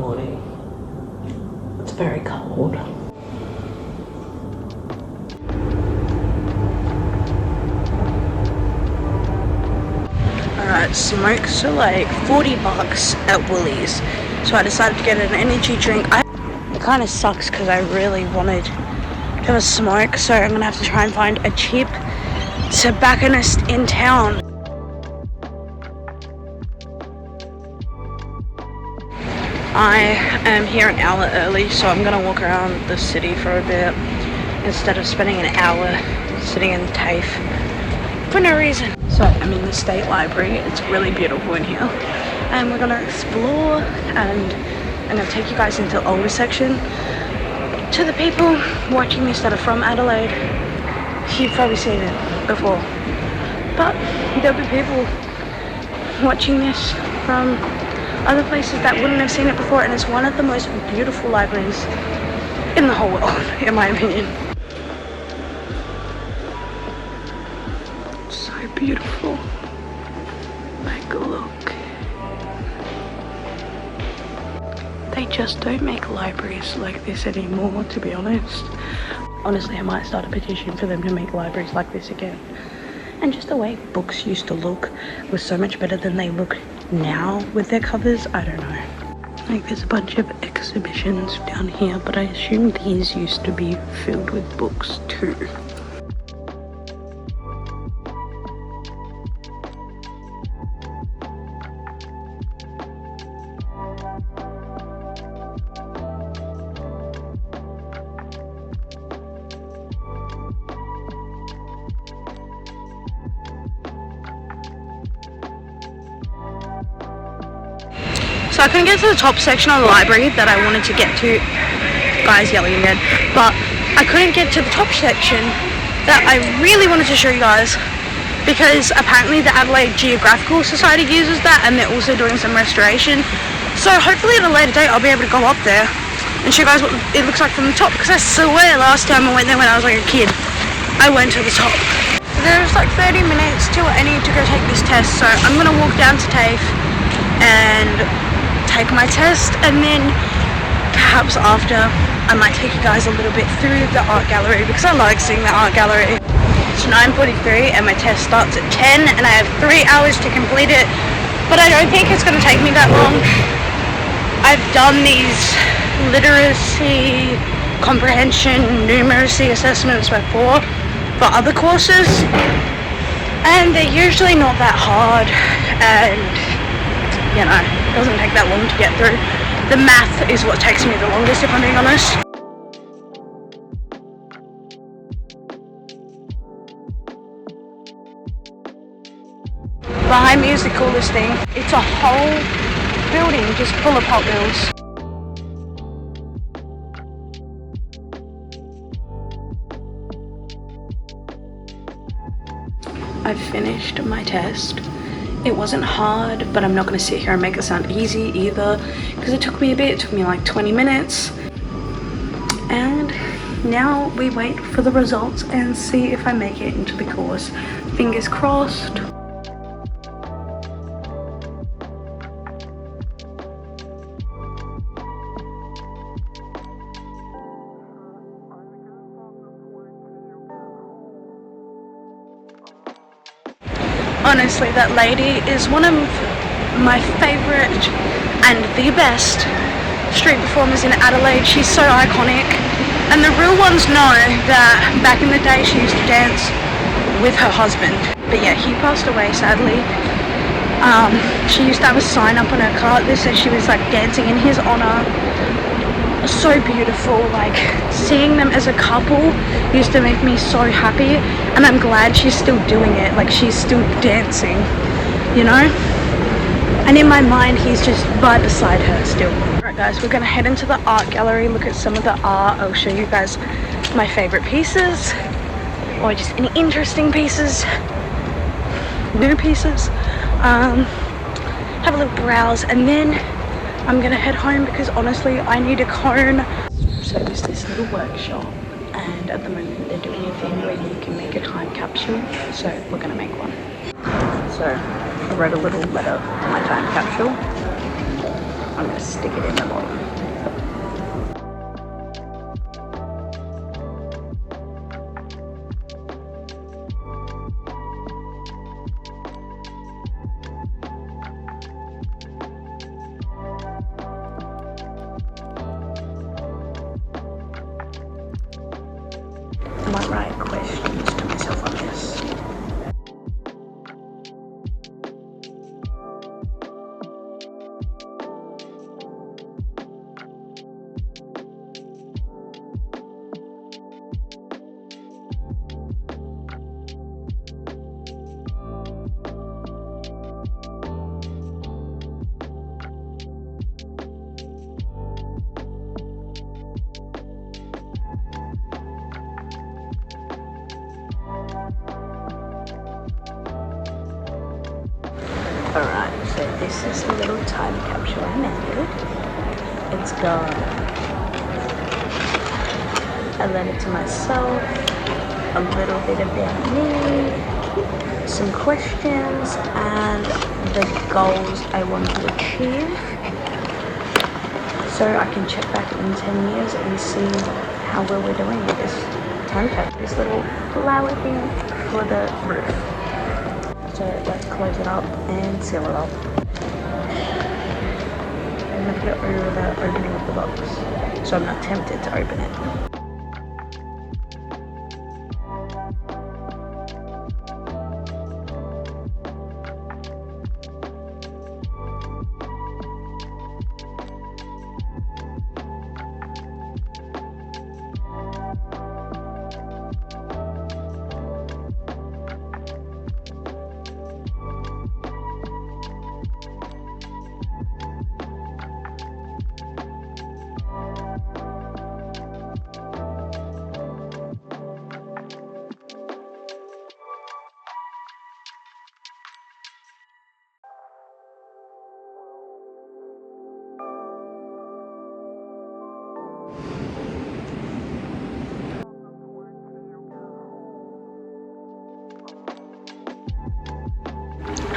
morning. It's very cold. Alright, smokes are like 40 bucks at Woolies. So I decided to get an energy drink. It kind of sucks because I really wanted to have a smoke, so I'm gonna have to try and find a cheap tobacconist in town. I am here an hour early, so I'm gonna walk around the city for a bit instead of spending an hour sitting in TAFE for no reason. So I'm in the State Library. It's really beautiful in here, and we're gonna explore, and I'm gonna take you guys into the older section. To the people watching this that are from Adelaide, you've probably seen it before, but there'll be people watching this from other places that wouldn't have seen it before, and it's one of the most beautiful libraries in the whole world, in my opinion. So beautiful. Like, look. They just don't make libraries like this anymore, to be honest. Honestly, I might start a petition for them to make libraries like this again. And just the way books used to look was so much better than they look now with their covers. I don't know. Like, there's a bunch of exhibitions down here, but I assume these used to be filled with books too. So I couldn't get to the top section of the library that I wanted to get to. Guys yelling again. But I couldn't get to the top section that I really wanted to show you guys, because apparently the Adelaide Geographical Society uses that, and they're also doing some restoration. So hopefully at a later date I'll be able to go up there and show you guys what it looks like from the top, because I swear last time I went there when I was like a kid, I went to the top. There's like 30 minutes till I need to go take this test, so I'm going to walk down to TAFE and take my test, and then perhaps after I might take you guys a little bit through the art gallery, because I like seeing the art gallery. It's 9:43 and my test starts at 10, and I have 3 hours to complete it, but I don't think it's going to take me that long. I've done these literacy, comprehension, numeracy assessments before for other courses, and they're usually not that hard, and you know, it doesn't take that long to get through. The math is what takes me the longest, if I'm being honest. Behind me is the coolest thing. It's a whole building just full of Hot Wheels. I've finished my test. It wasn't hard, but I'm not going to sit here and make it sound easy either, because it took me a bit. It took me like 20 minutes. And now we wait for the results and see if I make it into the course. Fingers crossed. Honestly, that lady is one of my favourite and the best street performers in Adelaide. She's so iconic, and the real ones know that back in the day she used to dance with her husband. But yeah, he passed away sadly. She used to have a sign up on her car that said she was like dancing in his honour. So beautiful. Like, seeing them as a couple used to make me so happy, and I'm glad she's still doing it. Like, she's still dancing, you know, and in my mind he's just right beside her still. Alright guys, we're gonna head into the art gallery, look at some of the art. I'll show you guys my favorite pieces, or just any interesting pieces, new pieces, have a little browse, and then I'm gonna head home, because honestly I need a cone. So there's this little workshop, and at the moment they're doing a thing where you can make a time capsule, so we're gonna make one. So I wrote a little letter to my time capsule, I'm going to stick it in the bottom. I might write questions to myself on this. Alright, so this is the little time capsule I made. It's got a letter to myself, a little bit about me, some questions, and the goals I want to achieve. So I can check back in 10 years and see how well we're doing with this time capsule. This little flower thing for the roof. So let's close it up and seal it up. I'm going to put it over the opening of the box, so I'm not tempted to open it.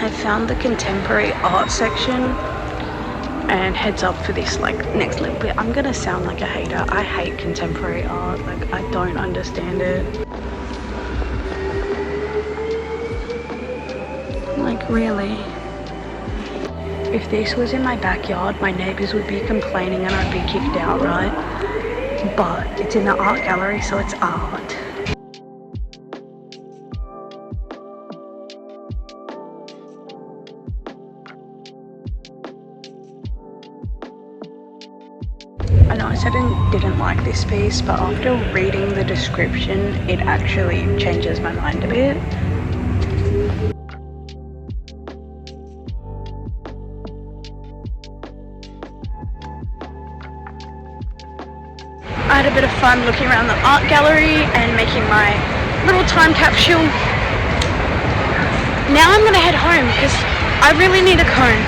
I found the contemporary art section, and heads up for this like next little bit. I'm gonna sound like a hater. I hate contemporary art, like I don't understand it. Like really. If this was in my backyard, my neighbours would be complaining and I'd be kicked out, right? But it's in the art gallery, so it's art. I know I said I didn't like this piece, but after reading the description, it actually changes my mind a bit. I had a bit of fun looking around the art gallery and making my little time capsule. Now I'm gonna head home because I really need a cone.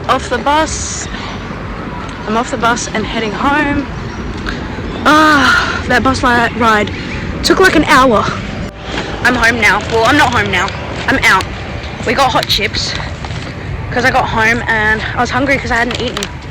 Off the bus. I'm off the bus and heading home. That bus ride took like an hour. I'm home now. Well, I'm not home now. I'm out. We got hot chips because I got home and I was hungry because I hadn't eaten.